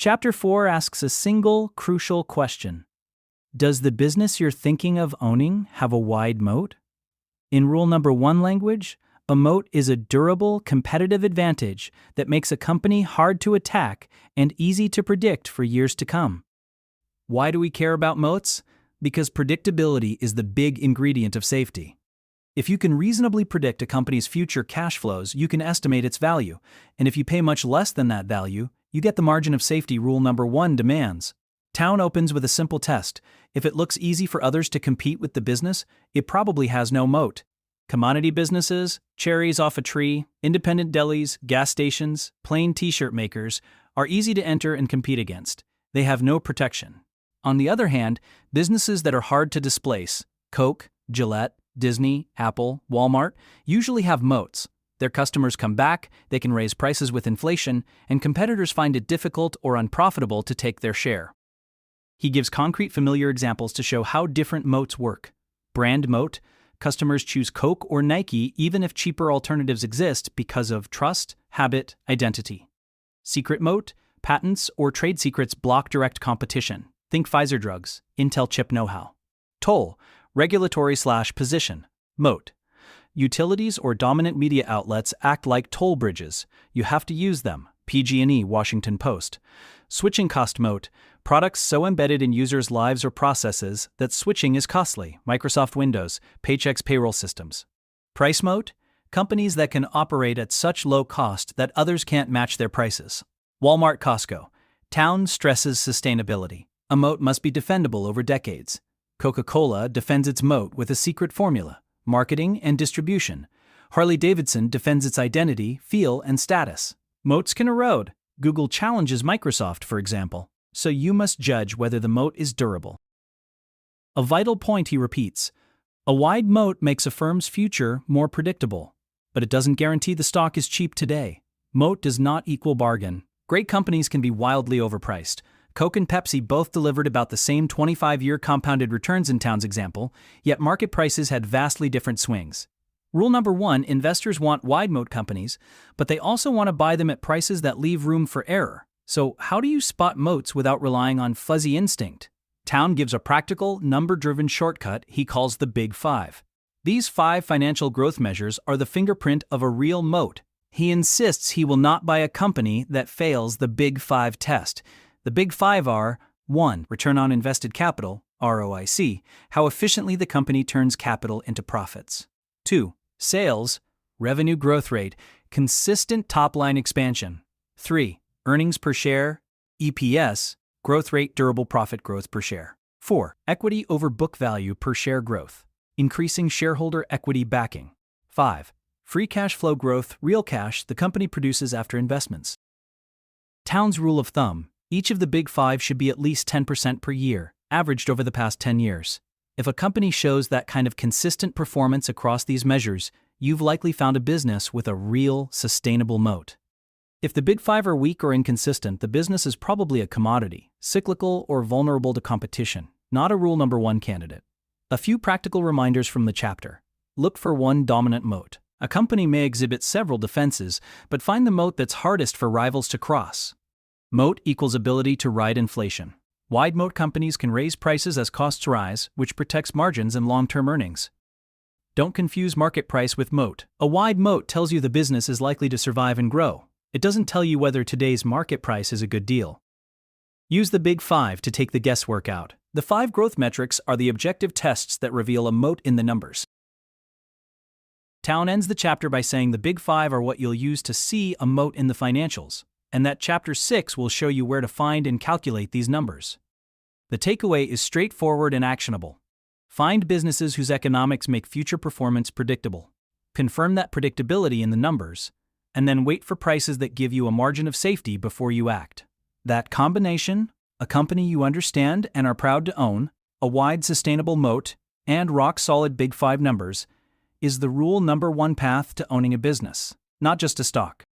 Chapter 4 asks a single, crucial question. Does the business you're thinking of owning have a wide moat? In rule number 1 language, a moat is a durable, competitive advantage that makes a company hard to attack and easy to predict for years to come. Why do we care about moats? Because predictability is the big ingredient of safety. If you can reasonably predict a company's future cash flows, you can estimate its value, and if you pay much less than that value, you get the margin of safety rule number 1 demands. Town opens with a simple test. If it looks easy for others to compete with the business, it probably has no moat. Commodity businesses, cherries off a tree, independent delis, gas stations, plain t-shirt makers are easy to enter and compete against. They have no protection. On the other hand, businesses that are hard to displace, Coke, Gillette, Disney, Apple, Walmart, usually have moats. Their customers come back, they can raise prices with inflation, and competitors find it difficult or unprofitable to take their share. He gives concrete familiar examples to show how different moats work. Brand moat: customers choose Coke or Nike even if cheaper alternatives exist because of trust, habit, identity. Secret moat: patents or trade secrets block direct competition. Think Pfizer drugs, Intel chip know-how. Toll: regulatory/position. Moat: utilities or dominant media outlets act like toll bridges. You have to use them. PG&E, Washington Post. Switching cost moat: products so embedded in users' lives or processes that switching is costly. Microsoft Windows, Paychex payroll systems. Price moat: companies that can operate at such low cost that others can't match their prices. Walmart, Costco. Town stresses sustainability. A moat must be defendable over decades. Coca-Cola defends its moat with a secret formula: marketing and distribution. Harley-Davidson defends its identity, feel, and status. Moats can erode. Google challenges Microsoft, for example, so you must judge whether the moat is durable. A vital point he repeats: a wide moat makes a firm's future more predictable, but it doesn't guarantee the stock is cheap today. Moat does not equal bargain. Great companies can be wildly overpriced. Coke and Pepsi both delivered about the same 25-year compounded returns in Town's example, yet market prices had vastly different swings. Rule number 1, investors want wide moat companies, but they also want to buy them at prices that leave room for error. So how do you spot moats without relying on fuzzy instinct? Town gives a practical, number-driven shortcut he calls the Big Five. These 5 financial growth measures are the fingerprint of a real moat. He insists he will not buy a company that fails the Big Five test. The Big Five are: 1. Return on invested capital, ROIC, how efficiently the company turns capital into profits. 2. Sales, revenue growth rate, consistent top-line expansion. 3. Earnings per share, EPS, growth rate, durable profit growth per share. 4. Equity over book value per share growth, increasing shareholder equity backing. 5. Free cash flow growth, real cash the company produces after investments. Town's rule of thumb: each of the Big Five should be at least 10% per year, averaged over the past 10 years. If a company shows that kind of consistent performance across these measures, you've likely found a business with a real, sustainable moat. If the Big Five are weak or inconsistent, the business is probably a commodity, cyclical or vulnerable to competition, not a rule number 1 candidate. A few practical reminders from the chapter. Look for one dominant moat. A company may exhibit several defenses, but find the moat that's hardest for rivals to cross. Moat equals ability to ride inflation. Wide moat companies can raise prices as costs rise, which protects margins and long-term earnings. Don't confuse market price with moat. A wide moat tells you the business is likely to survive and grow. It doesn't tell you whether today's market price is a good deal. Use the Big Five to take the guesswork out. The 5 growth metrics are the objective tests that reveal a moat in the numbers. Town ends the chapter by saying the Big Five are what you'll use to see a moat in the financials, and that Chapter 6 will show you where to find and calculate these numbers. The takeaway is straightforward and actionable. Find businesses whose economics make future performance predictable. Confirm that predictability in the numbers, and then wait for prices that give you a margin of safety before you act. That combination, a company you understand and are proud to own, a wide sustainable moat, and rock-solid Big Five numbers, is the rule number 1 path to owning a business, not just a stock.